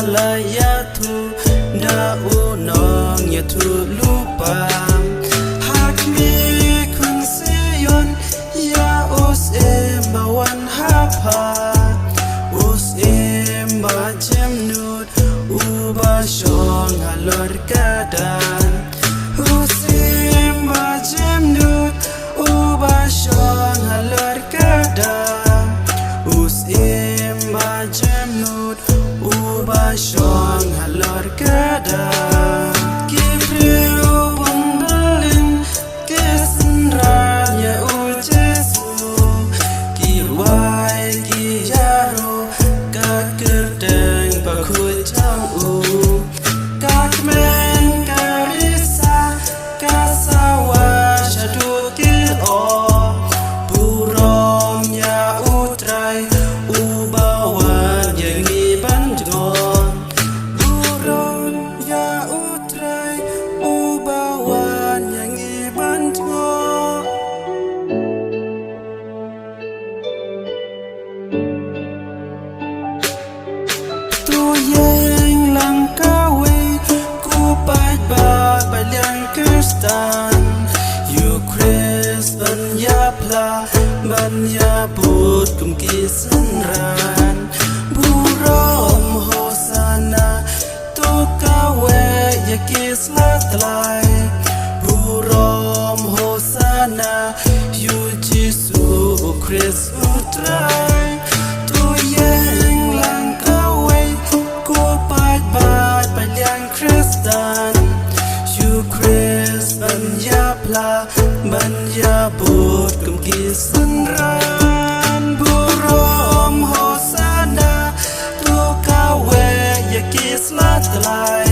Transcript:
ya tu da unong ya tu lupa hak mi kun sion ya us bawan hapa us ba jemnut uba shong halor kadan us ba jemnut uba shong halor kadan us ba jemnut uba shong halor kadan Kipriu wandalin kesenran ya u Jesu kiwai kijaro kakerdeng pakut jang u kakmen karisa kasawa shadu kil o burom ya utrai ubawan yang ibanjon burom ya utrai ubawan yang ibanjon tu yang langkawi ku pai ba yang Kristan you Chris ban ya pla ban ya put kum kisenran burom hosana tu kawe ya kislatlai burom hosana you Jesu Chris utrai tu yang langkawi ku pai ba yang Kristan you Chris ban ya pla ban ya put kum kisenran burom hosana tu kawe ya kislatlai